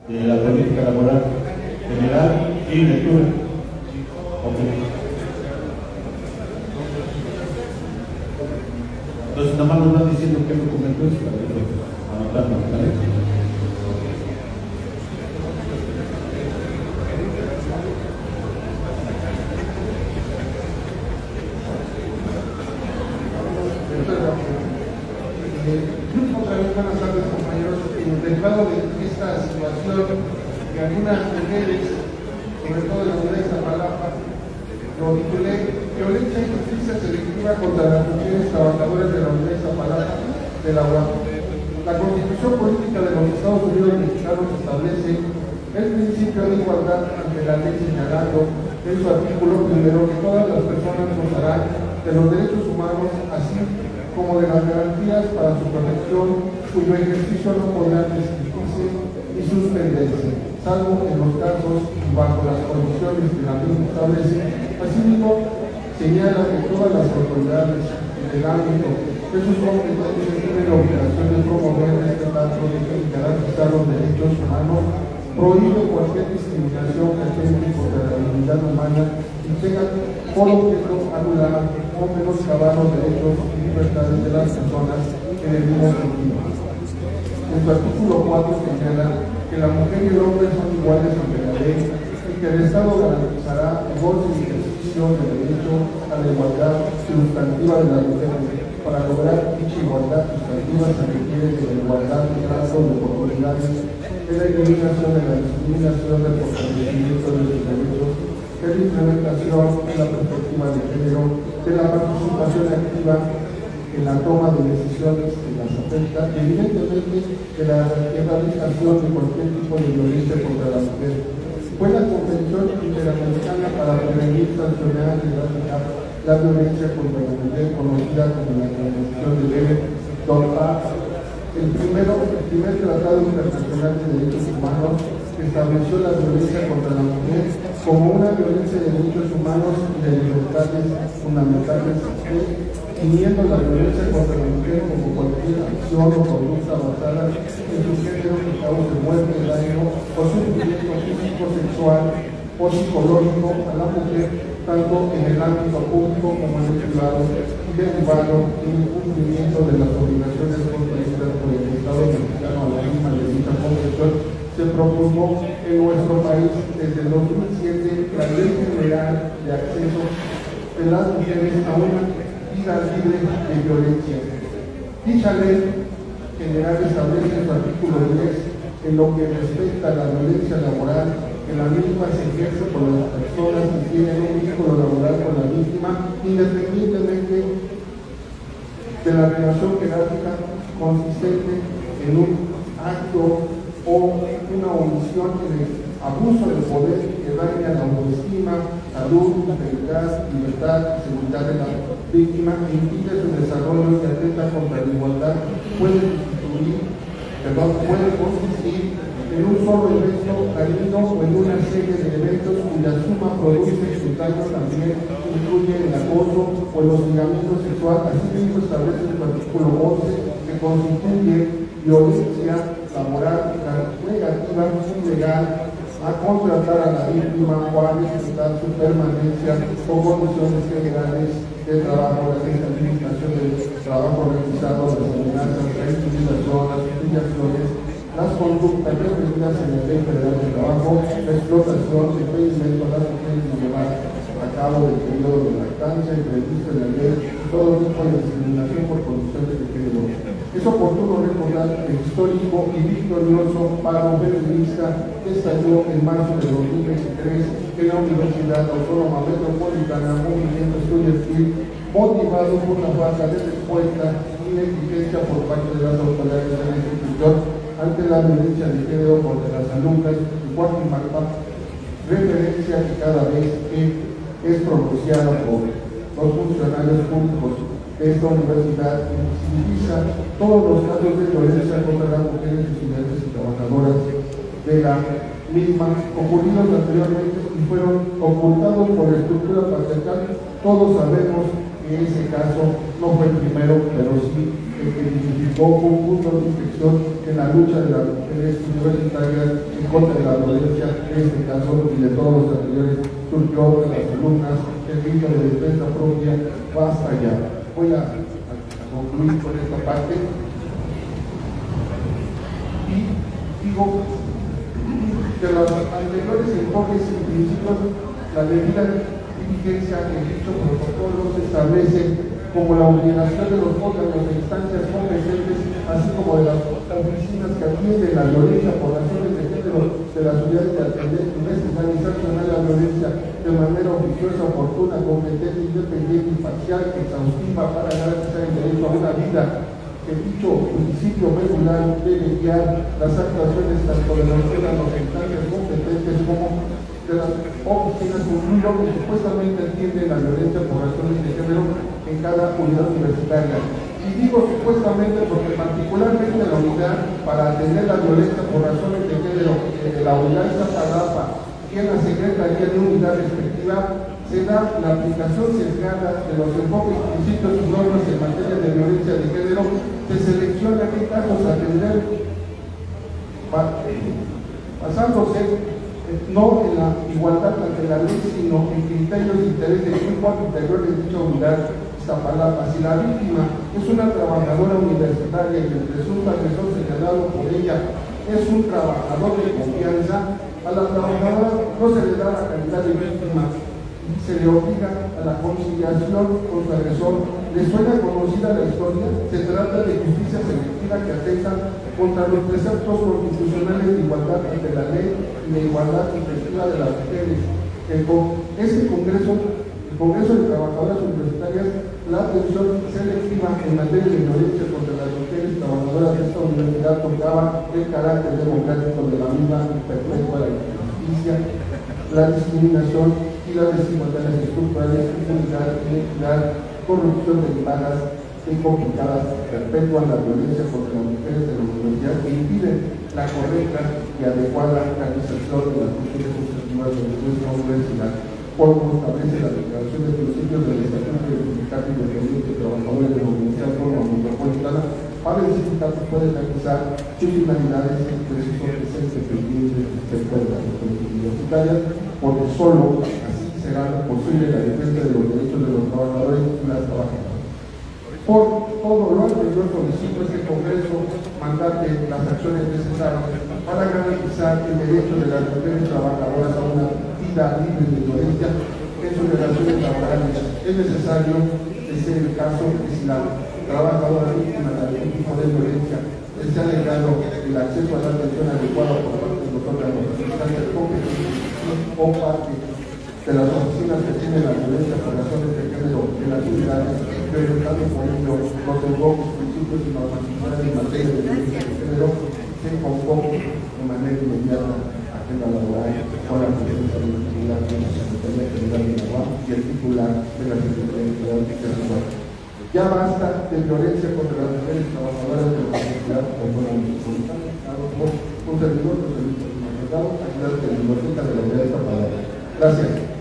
de la política laboral general y lectura. Entonces, nada más nos van diciendo qué documento es para anotarlo, ¿vale? Otra vez, buenas tardes, compañeros. Derivado de esta situación que algunas mujeres, sobre todo en la unidad de Iztapalapa, lo titulé Violencia y Justicia Selectiva contra las mujeres trabajadoras de la unidad de Iztapalapa de la UAM. La Constitución Política de los Estados Unidos Mexicanos establece el principio de igualdad ante la ley, señalando en su artículo primero que todas las personas gozarán de los derechos humanos, así como de las garantías para su protección, cuyo ejercicio no podrá restringirse ni suspenderse, salvo en los casos y bajo las condiciones que la ley establece. Asimismo, señala que todas las autoridades en el ámbito de sus competencias tienen la obligación de promover, respetar, proteger y garantizar los derechos humanos, prohíbe cualquier discriminación que atente contra la dignidad humana y tenga por objeto anular o menoscabar los derechos y libertades de las personas en el mismo sentido. En su artículo 4 señala que la mujer y el hombre son iguales ante la ley y que el Estado garantizará el goce y ejercicio del derecho a la igualdad sustantiva de las mujeres. Para lograr dicha igualdad sustantiva se requiere de la igualdad de trato de oportunidades, de la eliminación de la discriminación, del fortalecimiento de los derechos, de la implementación de la perspectiva de género, de la participación activa en la toma de decisiones que las afecta, y evidentemente de la erradicación de cualquier tipo de violencia contra la mujer. Fue la Convención Interamericana para Prevenir, Sancionar y Erradicar la Violencia contra la Mujer, conocida como la Convención de Belém-Dorpa, el primer tratado internacional de derechos humanos que estableció la violencia contra la mujer como una violencia de derechos humanos y de libertades fundamentales, definiendo la violencia contra la mujer como cualquier acción o conducta basada en su género que cause muerte, daño o sufrimiento físico, sexual o psicológico a la mujer, tanto en el ámbito público como en el privado, y derivado en el cumplimiento de las obligaciones contraídas por el Estado mexicano a la misma de dicha convención. Se promulgó en nuestro país desde el 2007 la Ley General de Acceso de las Mujeres a una vida libre de violencia. Dicha Ley General establece en su artículo 10 en lo que respecta a la violencia laboral, que la misma se ejerce por las personas que tienen un vínculo laboral con la víctima, independientemente de la relación jerárquica consistente en un acto o una omisión en el abuso del poder que daña la autoestima, salud, integridad, libertad y seguridad de la víctima e impide su desarrollo y atenta contra la igualdad, puede consistir en un solo evento dañino o en una serie de eventos cuya suma produce su daño también incluye el acoso o el hostigamiento sexual. Asimismo establece el artículo 11 que constituye violencia laboral negativa ilegal a contratar a la víctima o a necesitar su permanencia o condiciones generales de trabajo, la descalificación del trabajo realizado, las amenazas, la intimidación, las humillaciones, las conductas referidas en la Ley Federal de Trabajo, la explotación, el impedimento a las mujeres de llevar a cabo el periodo de lactancia, el previsto en la ley, todo tipo de discriminación por condiciones de género. Es oportuno recordar el histórico y victorioso paro feminista que estalló en marzo de 2023 en la Universidad Autónoma Metropolitana, movimiento estudiantil, motivado por la falta de respuesta y negligencia por parte de las autoridades de la institución ante la violencia de género contra las alumnas y Guatemala, referencia que cada vez es pronunciada por los funcionarios públicos de esta universidad y visibiliza todos los casos de violencia contra las mujeres, estudiantes y trabajadoras de la misma, ocurridos anteriormente y fueron ocultados por la estructura patriarcal. Todos sabemos que ese caso no fue el primero, pero sí que identificó un punto de inflexión en la lucha de las mujeres universitarias en contra de la violencia, en este caso y de todos los anteriores, surgió de las alumnas el grito de defensa propia, basta ya. Voy a concluir con esta parte y digo que los anteriores enfoques y principios, la debida diligencia que dicho protocolo se establece como la obligación de los órganos de instancias competentes, así como de las oficinas que atienden la violencia por razones de género de las unidades de atender, investigar y sancionar la violencia de manera oficiosa, oportuna, competente, independiente, imparcial, exhaustiva para garantizar el derecho a una vida. Que dicho principio regular debe guiar las actuaciones tanto de los órganos de instancias competentes como de las oficinas, concluyo que supuestamente atienden la violencia por razones de género en cada unidad universitaria. Y digo supuestamente porque particularmente la unidad para atender la violencia por razones de género de la unidad de Iztapalapa y en la Secretaría de Unidad respectiva se da la aplicación sesgada de los enfoques, principios y normas en materia de violencia de género. Se selecciona qué casos atender basándose no en la igualdad ante la ley, sino en criterios de interés del grupo al interior de dicha unidad Iztapalapa. Si la víctima es una trabajadora universitaria y el presunto agresor señalado por ella es un trabajador de confianza, a la trabajadora no se le da la calidad de víctima y se le obliga a la conciliación con su agresor. ¿Le suena conocida la historia? Se trata de justicia selectiva que atenta contra los preceptos constitucionales de igualdad ante la ley y de igualdad efectiva de las mujeres. Este Congreso de Trabajadoras Universitarias, la atención selectiva en materia de violencia contra las mujeres trabajadoras de esta universidad tocaba el carácter democrático de la misma y perpetua la injusticia, la discriminación y las desigualdades estructurales, impunidad, inequidad, corrupción derivadas y complicadas perpetúan la violencia contra las mujeres de la universidad que impiden la correcta y adecuada realización de las funciones sucesivas de nuestra universidad. Como establece la Declaración de Principios del Estatuto del Sindicato Independiente de Trabajadores de la Universidad Autónoma Metropolitana, para el sindicato puede realizar sus finalidades en procesos presentes pendientes respecto de las cuestiones universitarias, porque solo así será posible la defensa de los derechos de los trabajadores y las trabajadoras. Por todo lo anterior, solicito este Congreso mandate las acciones necesarias para garantizar el derecho de las mujeres trabajadoras a una libre de violencia en sus relaciones laborales. Es necesario que sea el caso que si la trabajadora víctima de algún tipo de violencia se ha negado el acceso a la atención adecuada por parte de los órganos de instancias competentes o parte de las oficinas que tienen la violencia por razones de género en las unidades, priorizando por ello los enfoques, principios y normatividades en materia de violencia de género, se convoque de manera inmediata agenda laboral con la presencia de la titular de la Secretaría General de la UAM y el titular de la Secretaría General de la UAM. Ya basta de violencia contra las mujeres trabajadoras de la Universidad Autónoma Metropolitana. Un servidor, José Luis Marcado, ayudante de la Biblioteca de la Unidad de Iztapalapa. Gracias.